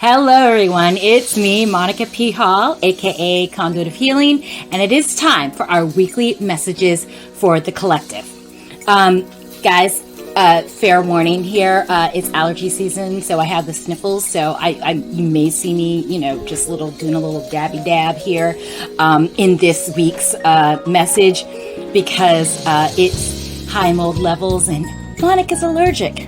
Hello, everyone. It's me, Monica P. Hall, aka Conduit of Healing, and it is time for our weekly messages for the collective. Guys, fair warning here. It's allergy season, so I have the sniffles. So you may see me, just doing a little dabby dab here in this week's message because it's high mold levels and Monica's allergic.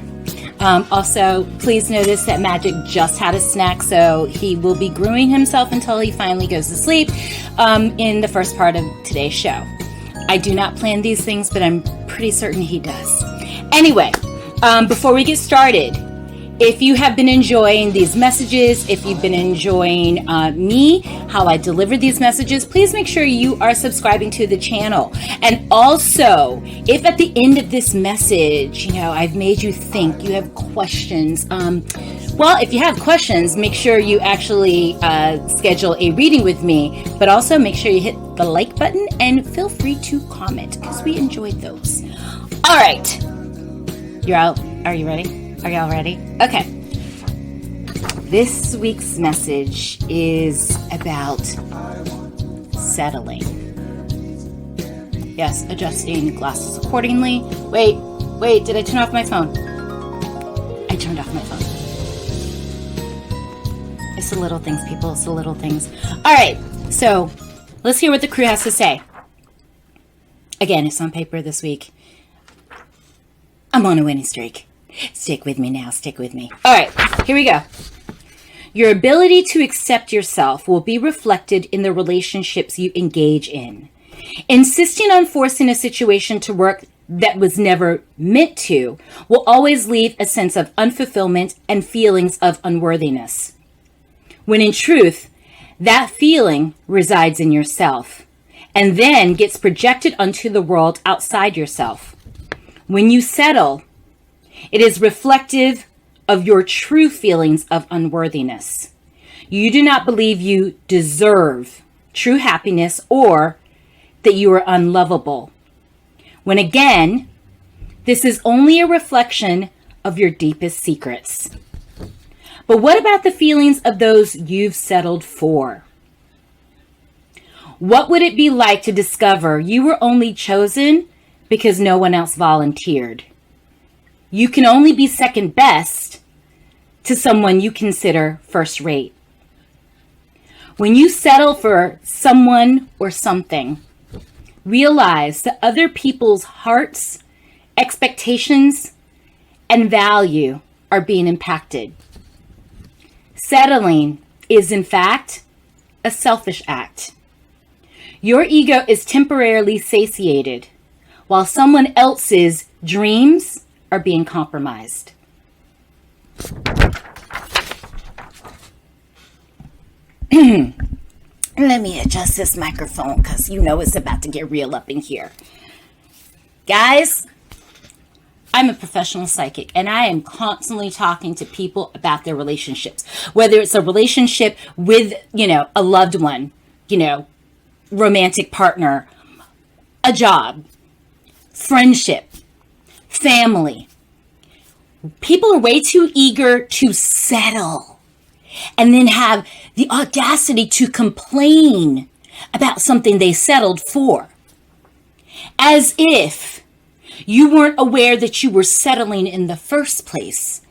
Also, please notice that Magic just had a snack, so he will be grooming himself until he finally goes to sleep in the first part of today's show. I do not plan these things, but I'm pretty certain he does. Anyway, before we get started, if you have been enjoying these messages, if you've been enjoying me, how I deliver these messages, please make sure you are subscribing to the channel. And also, if at the end of this message, I've made you think, you have questions, well, if you have questions, make sure you actually schedule a reading with me, but also make sure you hit the like button and feel free to comment because we enjoyed those. All right. You're out. Are you ready? Are y'all ready? Okay. This week's message is about settling. Yes, adjusting glasses accordingly. Wait, did I turn off my phone? I turned off my phone. It's the little things, people. It's the little things. All right, so let's hear what the crew has to say. Again, it's on paper this week. I'm on a winning streak. Stick with me now. Stick with me. All right, here we go. Your ability to accept yourself will be reflected in the relationships you engage in. Insisting on forcing a situation to work that was never meant to will always leave a sense of unfulfillment and feelings of unworthiness. When in truth, that feeling resides in yourself and then gets projected onto the world outside yourself. When you settle, it is reflective of your true feelings of unworthiness. You do not believe you deserve true happiness or that you are unlovable. When again, this is only a reflection of your deepest secrets. But what about the feelings of those you've settled for? What would it be like to discover you were only chosen because no one else volunteered? You can only be second best to someone you consider first rate. When you settle for someone or something, realize that other people's hearts, expectations, and value are being impacted. Settling is, in fact, a selfish act. Your ego is temporarily satiated, while someone else's dreams are being compromised. Let me adjust this microphone because it's about to get real up in here. Guys, I'm a professional psychic and I am constantly talking to people about their relationships, whether it's a relationship with, a loved one, romantic partner, a job, friendship, family. People are way too eager to settle and then have the audacity to complain about something they settled for. As if you weren't aware that you were settling in the first place.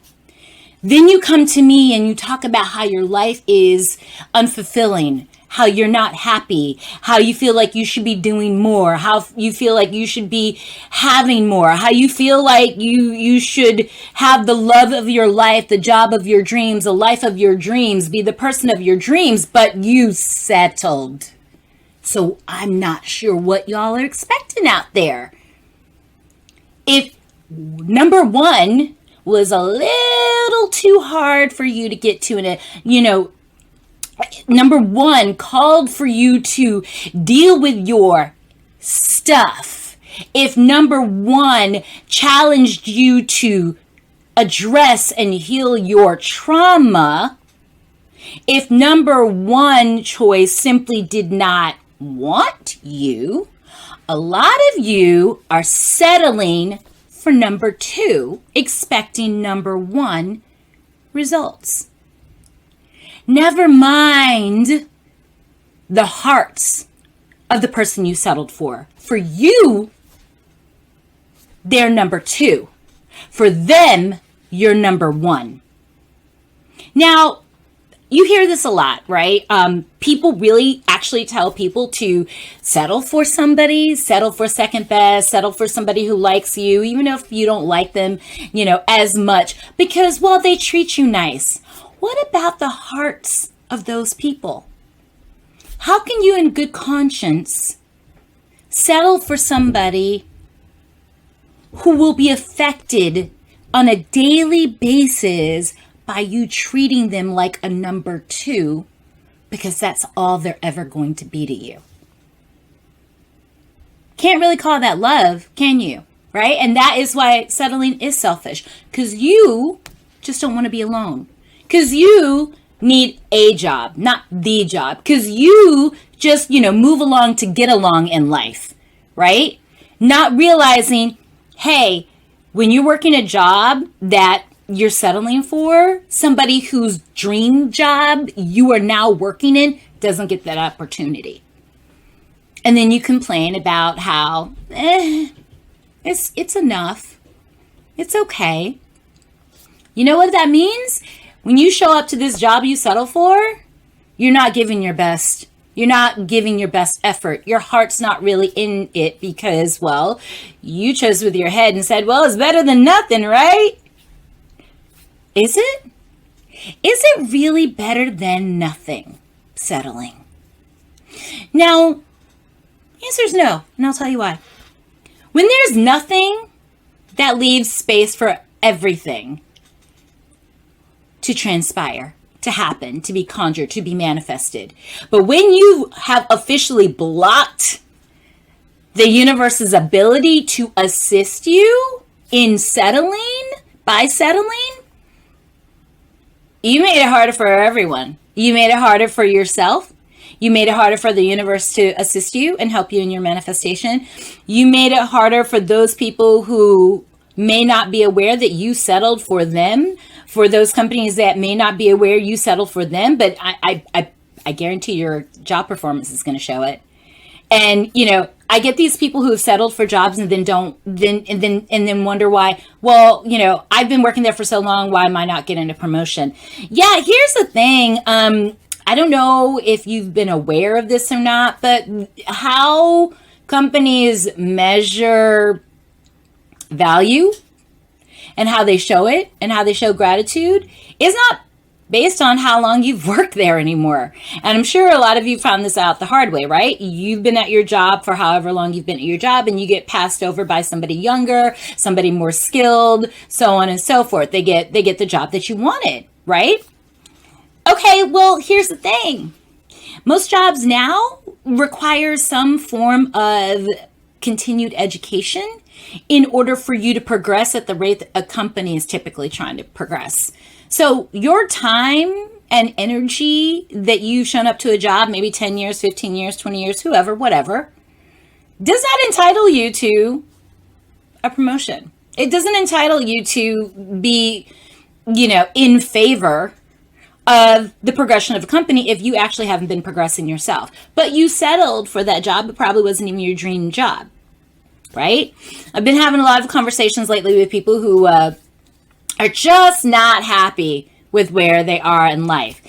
Then you come to me and you talk about how your life is unfulfilling, how you're not happy, how you feel like you should be doing more, how you feel like you should be having more, how you feel like you should have the love of your life, the job of your dreams, the life of your dreams, be the person of your dreams, but you settled. So I'm not sure what y'all are expecting out there. If number one was a little too hard for you to get to, number one called for you to deal with your stuff. If number one challenged you to address and heal your trauma, if number one choice simply did not want you, a lot of you are settling for number two, expecting number one results. Never mind the hearts of the person you settled for. For you, they're number 2. For them, you're number 1. Now, you hear this a lot, right? People really actually tell people to settle for somebody, settle for second best, settle for somebody who likes you, even if you don't like them, as much, because, well, they treat you nice. What about the hearts of those people? How can you in good conscience settle for somebody who will be affected on a daily basis by you treating them like a number 2, because that's all they're ever going to be to you? Can't really call that love, can you? Right? And that is why settling is selfish, because you just don't want to be alone, because you need a job, not the job, because you just, move along to get along in life, right? Not realizing, hey, when you're working a job that you're settling for, somebody whose dream job you are now working in doesn't get that opportunity. And then you complain about how, it's enough. It's okay. You know what that means? When you show up to this job you settle for, you're not giving your best. You're not giving your best effort. Your heart's not really in it because, well, you chose with your head and said, well, it's better than nothing, right? Is it? Is it really better than nothing, settling? Now, the answer is no, and I'll tell you why. When there's nothing, that leaves space for everything to transpire, to happen, to be conjured, to be manifested. But when you have officially blocked the universe's ability to assist you in settling, by settling, you made it harder for everyone. You made it harder for yourself. You made it harder for the universe to assist you and help you in your manifestation. You made it harder for those people who may not be aware that you settled for them, for those companies that may not be aware you settled for them, but I guarantee your job performance is going to show it. And, I get these people who have settled for jobs and then wonder why, well, I've been working there for so long, why am I not getting a promotion? Yeah, here's the thing. I don't know if you've been aware of this or not, but how companies measure value and how they show it and how they show gratitude is not based on how long you've worked there anymore. And I'm sure a lot of you found this out the hard way, right? You've been at your job for however long you've been at your job, and you get passed over by somebody younger, somebody more skilled, so on and so forth. They get the job that you wanted, right? Okay, well, here's the thing. Most jobs now require some form of continued education in order for you to progress at the rate that a company is typically trying to progress. So your time and energy that you've shown up to a job, maybe 10 years, 15 years, 20 years, whoever, whatever, does not entitle you to a promotion. It doesn't entitle you to be, in favor of the progression of a company if you actually haven't been progressing yourself. But you settled for that job. It probably wasn't even your dream job, right? I've been having a lot of conversations lately with people who are just not happy with where they are in life.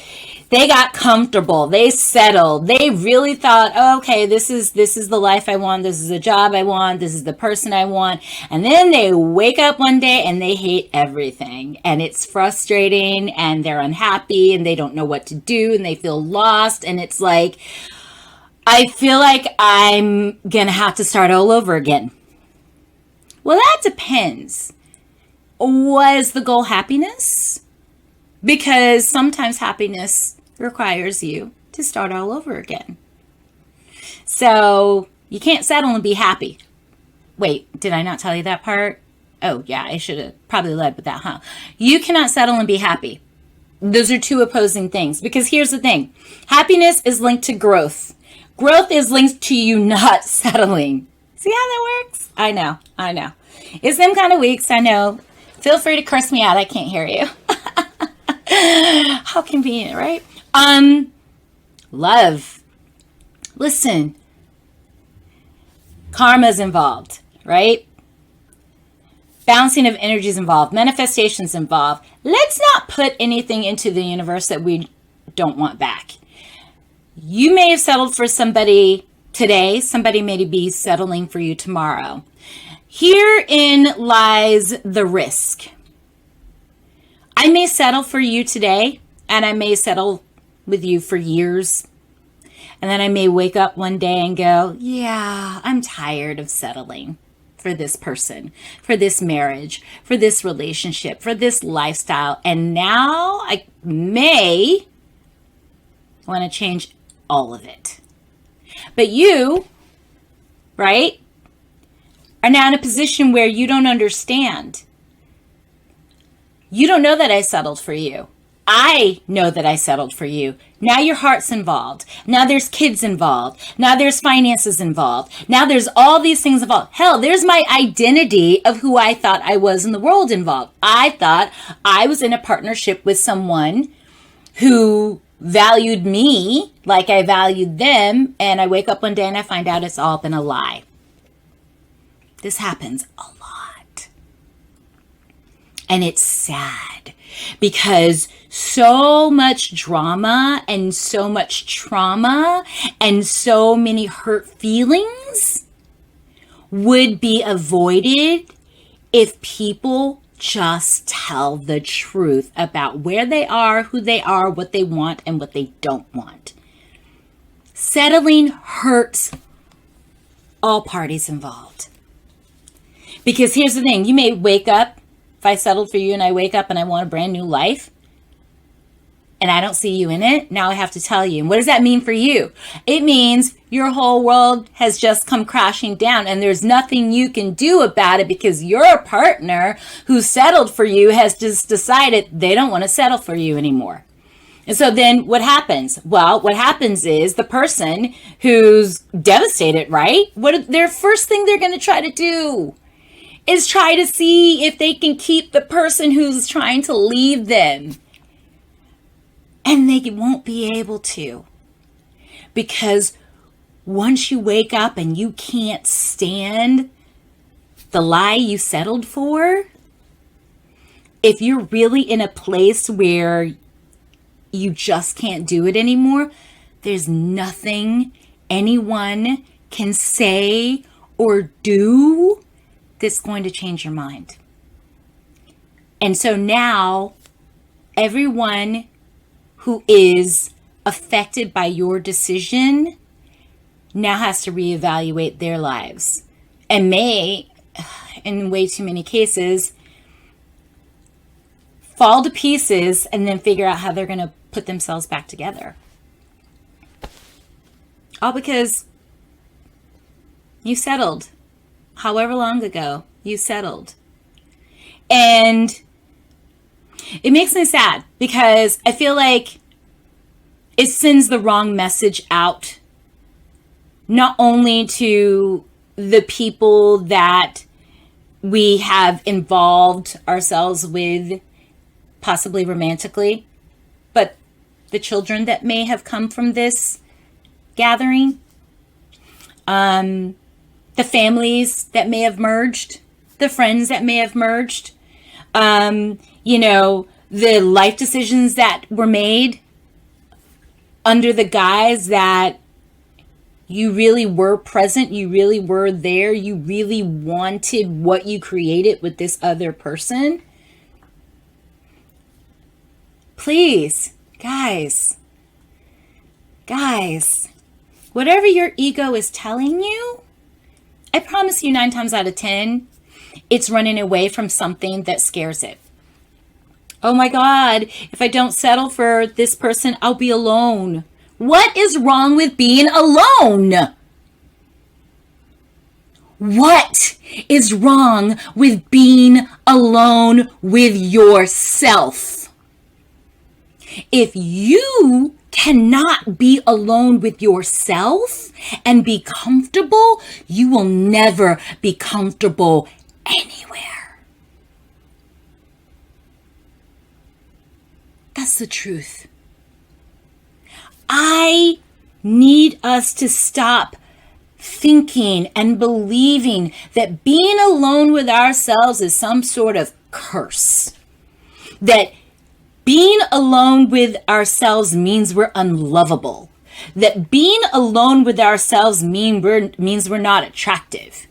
They got comfortable. They settled. They really thought, oh, okay, this is the life I want. This is the job I want. This is the person I want. And then they wake up one day and they hate everything. And it's frustrating and they're unhappy and they don't know what to do and they feel lost. And it's like, I feel like I'm going to have to start all over again. Well, that depends. Was the goal happiness? Because sometimes happiness requires you to start all over again. So you can't settle and be happy. Wait, did I not tell you that part? Oh, yeah, I should have probably led with that, huh? You cannot settle and be happy. Those are two opposing things. Because here's the thing. Happiness is linked to growth. Growth is linked to you not settling. See how that works? I know. It's them kind of weeks, I know. Feel free to curse me out. I can't hear you. How convenient, right? Love. Listen, karma's involved, right? Bouncing of energies involved, manifestations involved. Let's not put anything into the universe that we don't want back. You may have settled for somebody today. Somebody may be settling for you tomorrow. Herein lies the risk. I may settle for you today, and I may settle with you for years. And then I may wake up one day and go, yeah, I'm tired of settling for this person, for this marriage, for this relationship, for this lifestyle. And now I may want to change all of it. But you, right, are now in a position where you don't understand. You don't know that I settled for you. I know that I settled for you. Now your heart's involved. Now there's kids involved. Now there's finances involved. Now there's all these things involved. Hell, there's my identity of who I thought I was in the world involved. I thought I was in a partnership with someone who valued me like I valued them. And I wake up one day and I find out it's all been a lie. This happens a lot. And it's sad because so much drama and so much trauma and so many hurt feelings would be avoided if people just tell the truth about where they are, who they are, what they want, and what they don't want. Settling hurts all parties involved. Because here's the thing, you may wake up, if I settled for you and I wake up and I want a brand new life, and I don't see you in it, now I have to tell you. And what does that mean for you? It means your whole world has just come crashing down and there's nothing you can do about it because your partner who settled for you has just decided they don't want to settle for you anymore. And so then what happens? Well, what happens is the person who's devastated, right? Their first thing they're going to try to do is try to see if they can keep the person who's trying to leave them. And they won't be able to. Because once you wake up and you can't stand the lie you settled for, if you're really in a place where you just can't do it anymore, there's nothing anyone can say or do that's going to change your mind. And so now everyone who is affected by your decision now has to reevaluate their lives and may, in way too many cases, fall to pieces and then figure out how they're going to put themselves back together. All because you settled. However long ago you settled. And it makes me sad because I feel like it sends the wrong message out, not only to the people that we have involved ourselves with, possibly romantically, but the children that may have come from this gathering, the families that may have merged, the friends that may have merged, the life decisions that were made under the guise that you really were present, you really were there, you really wanted what you created with this other person. Please, guys, whatever your ego is telling you, I promise you 9 times out of 10, it's running away from something that scares it. Oh my God, if I don't settle for this person, I'll be alone. What is wrong with being alone? What is wrong with being alone with yourself? If you cannot be alone with yourself and be comfortable, you will never be comfortable anywhere. That's the truth. I need us to stop thinking and believing that being alone with ourselves is some sort of curse. That being alone with ourselves means we're unlovable. That being alone with ourselves means we're not attractive.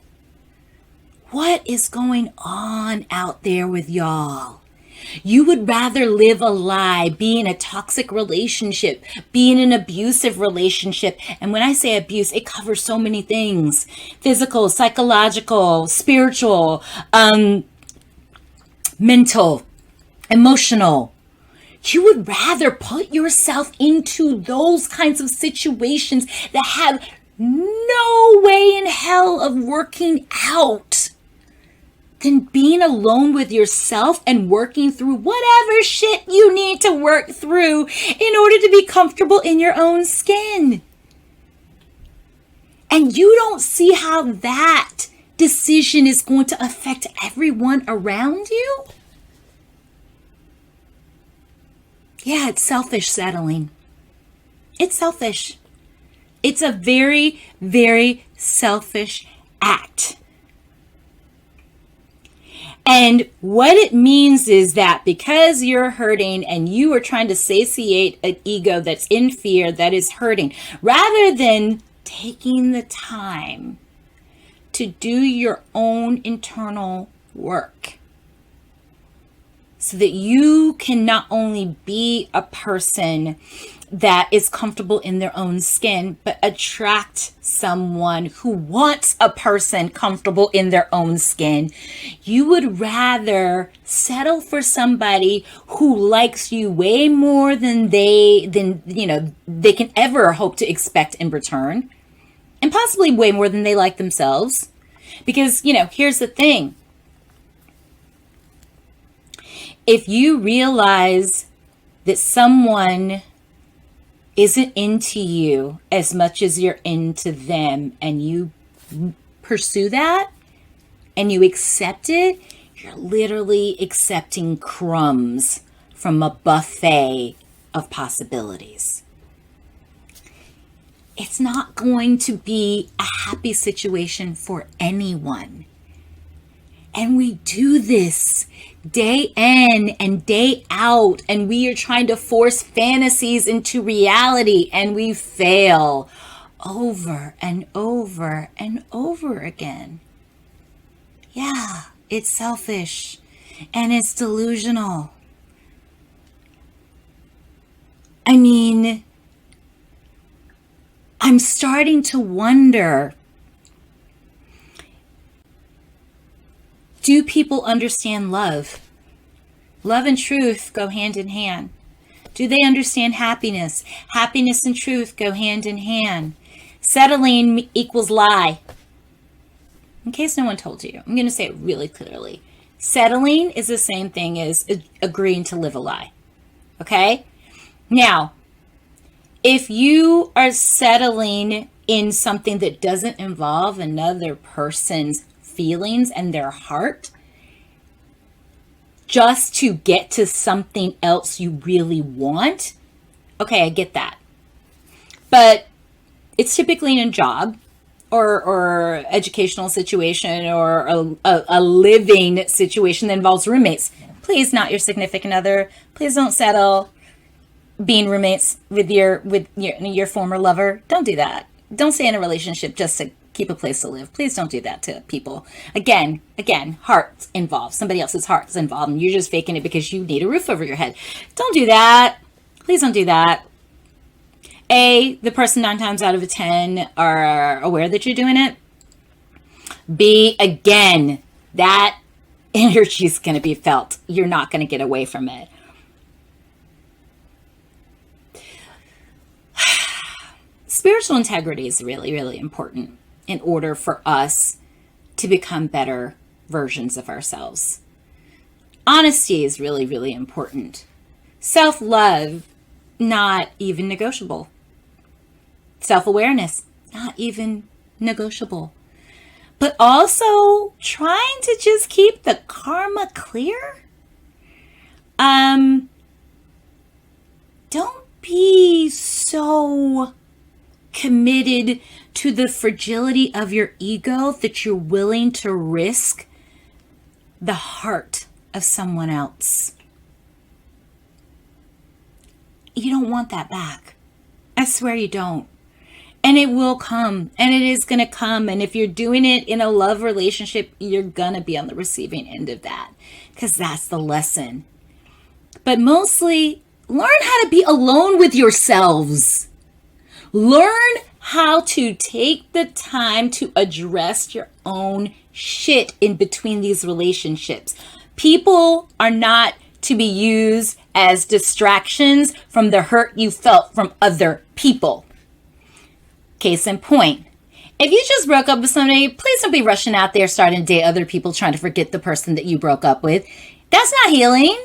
What is going on out there with y'all? You would rather live a lie, be in a toxic relationship, be in an abusive relationship. And when I say abuse, it covers so many things: physical, psychological, spiritual, mental, emotional. You would rather put yourself into those kinds of situations that have no way in hell of working out than being alone with yourself and working through whatever shit you need to work through in order to be comfortable in your own skin. And you don't see how that decision is going to affect everyone around you? Yeah, it's selfish settling. It's selfish. It's a very, very selfish act. And what it means is that because you're hurting and you are trying to satiate an ego that's in fear, that is hurting, rather than taking the time to do your own internal work so that you can not only be a person that is comfortable in their own skin, but attract someone who wants a person comfortable in their own skin. You would rather settle for somebody who likes you way more than they can ever hope to expect in return, and possibly way more than they like themselves. Because, here's the thing. If you realize that someone isn't into you as much as you're into them, and you pursue that and you accept it, you're literally accepting crumbs from a buffet of possibilities. It's not going to be a happy situation for anyone. And we do this day in and day out, and we are trying to force fantasies into reality, and we fail over and over and over again. Yeah, it's selfish and it's delusional. I mean, I'm starting to wonder, do people understand love? Love and truth go hand in hand. Do they understand happiness? Happiness and truth go hand in hand. Settling equals lie. In case no one told you, I'm going to say it really clearly. Settling is the same thing as agreeing to live a lie. Okay? Now, if you are settling in something that doesn't involve another person's feelings and their heart, just to get to something else you really want, okay, I get that. But it's typically in a job or educational situation or a living situation that involves roommates. Please, not your significant other. Please don't settle being roommates with your former lover. Don't do that. Don't stay in a relationship just to keep a place to live. Please don't do that to people. Again, heart's involved. Somebody else's heart's involved, and you're just faking it because you need a roof over your head. Don't do that. Please don't do that. The person 9 times out of 10 are aware that you're doing it. B, again, that energy is going to be felt. You're not going to get away from it. Spiritual integrity is really, really important in order for us to become better versions of ourselves. Honesty is really, really important. Self-love, not even negotiable. Self-awareness, not even negotiable. But also trying to just keep the karma clear. Don't be so so committed to the fragility of your ego that you're willing to risk the heart of someone else. You don't want that back. I swear you don't. And it will come, and it is going to come. And if you're doing it in a love relationship, you're going to be on the receiving end of that, because that's the lesson. But mostly, learn how to be alone with yourselves. Learn how to take the time to address your own shit in between these relationships. People are not to be used as distractions from the hurt you felt from other people. Case in point, if you just broke up with somebody, please don't be rushing out there starting to date other people trying to forget the person that you broke up with. That's not healing.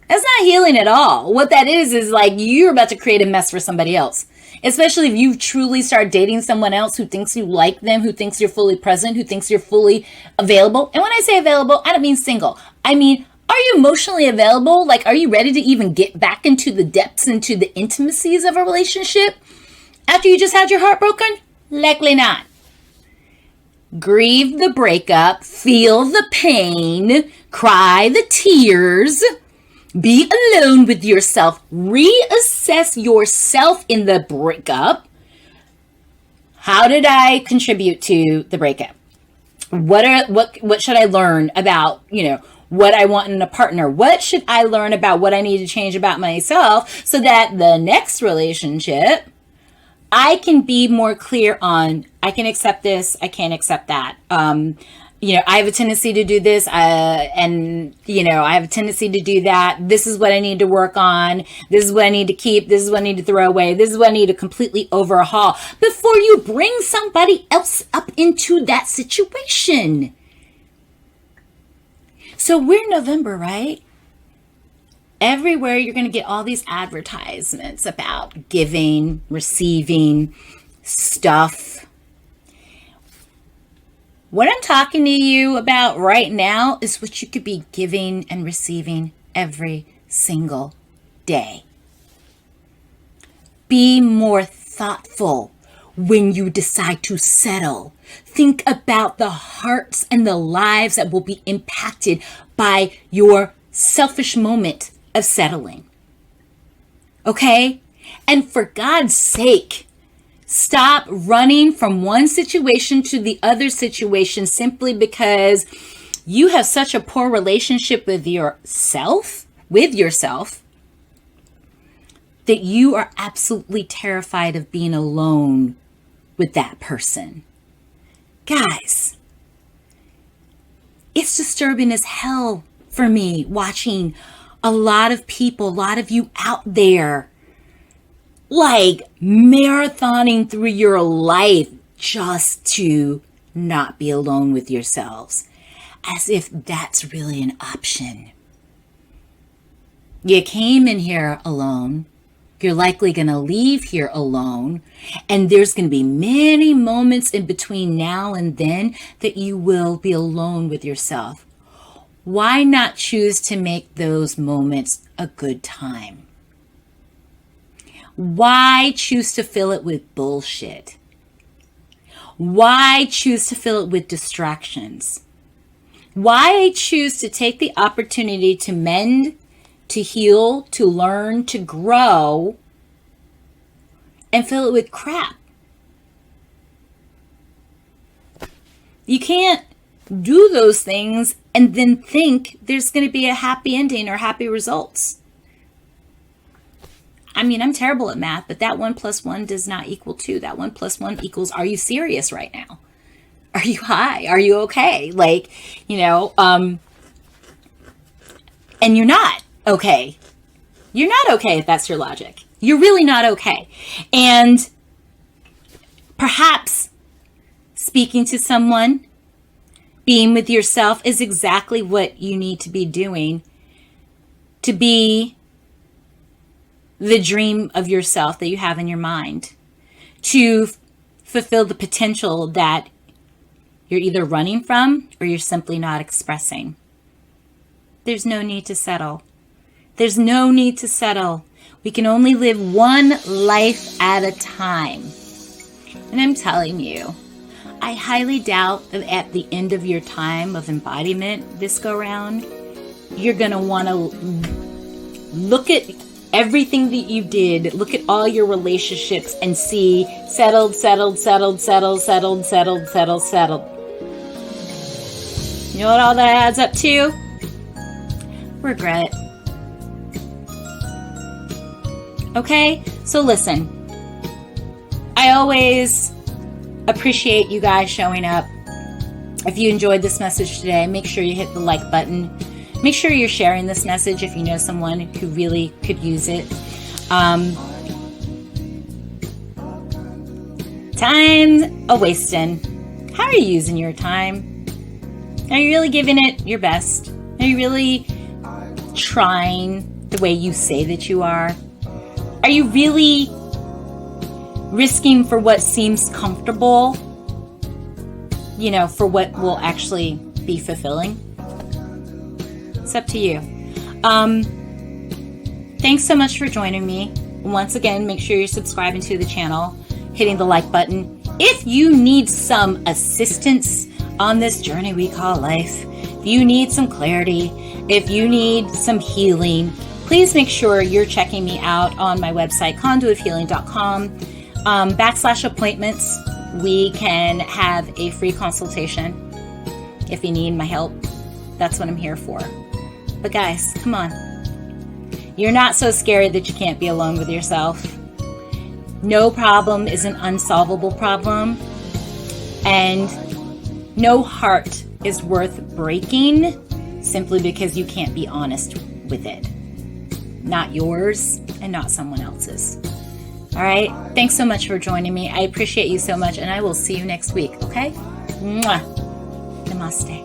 That's not healing at all. What that is like you're about to create a mess for somebody else. Especially if you truly start dating someone else who thinks you like them, who thinks you're fully present, who thinks you're fully available. And when I say available, I don't mean single. I mean, are you emotionally available? Like, are you ready to even get back into the depths, into the intimacies of a relationship after you just had your heart broken? Likely not. Grieve the breakup, feel the pain, cry the tears. Be alone with yourself. Reassess yourself in the breakup. How did I contribute to the breakup? What should I learn about, what I want in a partner? What should I learn about what I need to change about myself so that the next relationship, I can be more clear on, I can accept this, I can't accept that. I have a tendency to do this, and I have a tendency to do that. This is what I need to work on. This is what I need to keep. This is what I need to throw away. This is what I need to completely overhaul before you bring somebody else up into that situation. So we're in November, right? Everywhere you're going to get all these advertisements about giving, receiving, stuff. What I'm talking to you about right now is what you could be giving and receiving every single day. Be more thoughtful when you decide to settle. Think about the hearts and the lives that will be impacted by your selfish moment of settling. Okay? And for God's sake, stop running from one situation to the other situation simply because you have such a poor relationship with yourself, that you are absolutely terrified of being alone with that person. Guys, it's disturbing as hell for me watching a lot of people, a lot of you out there, like marathoning through your life just to not be alone with yourselves, as if that's really an option. You came in here alone. You're likely going to leave here alone. And there's going to be many moments in between now and then that you will be alone with yourself. Why not choose to make those moments a good time? Why choose to fill it with bullshit? Why choose to fill it with distractions? Why choose to take the opportunity to mend, to heal, to learn, to grow, and fill it with crap? You can't do those things and then think there's going to be a happy ending or happy results. I mean, I'm terrible at math, but that 1 + 1 does not equal 2. That 1 + 1 equals, are you serious right now? Are you high? Are you okay? And you're not okay. You're not okay if that's your logic. You're really not okay. And perhaps speaking to someone, being with yourself is exactly what you need to be doing to be the dream of yourself that you have in your mind, to fulfill the potential that you're either running from or you're simply not expressing. There's no need to settle. There's no need to settle. We can only live one life at a time. And I'm telling you, I highly doubt that at the end of your time of embodiment this go round, you're going to want to look at everything that you did, look at all your relationships and see settled. You know what all that adds up to? Regret. Okay? So listen, I always appreciate you guys showing up. If you enjoyed this message today, make sure you hit the like button. Make sure you're sharing this message if you know someone who really could use it. Time a-wasting. How are you using your time? Are you really giving it your best? Are you really trying the way you say that you are? Are you really risking for what seems comfortable, you know, for what will actually be fulfilling? It's up to you. Thanks so much for joining me. Once again, make sure you're subscribing to the channel, hitting the like button. If you need some assistance on this journey we call life, if you need some clarity, if you need some healing, please make sure you're checking me out on my website, conduithealing.com. /appointments. We can have a free consultation if you need my help. That's what I'm here for. But guys, come on. You're not so scared that you can't be alone with yourself. No problem is an unsolvable problem. And no heart is worth breaking simply because you can't be honest with it. Not yours and not someone else's. All right. Thanks so much for joining me. I appreciate you so much, and I will see you next week. Okay? Mwah. Namaste.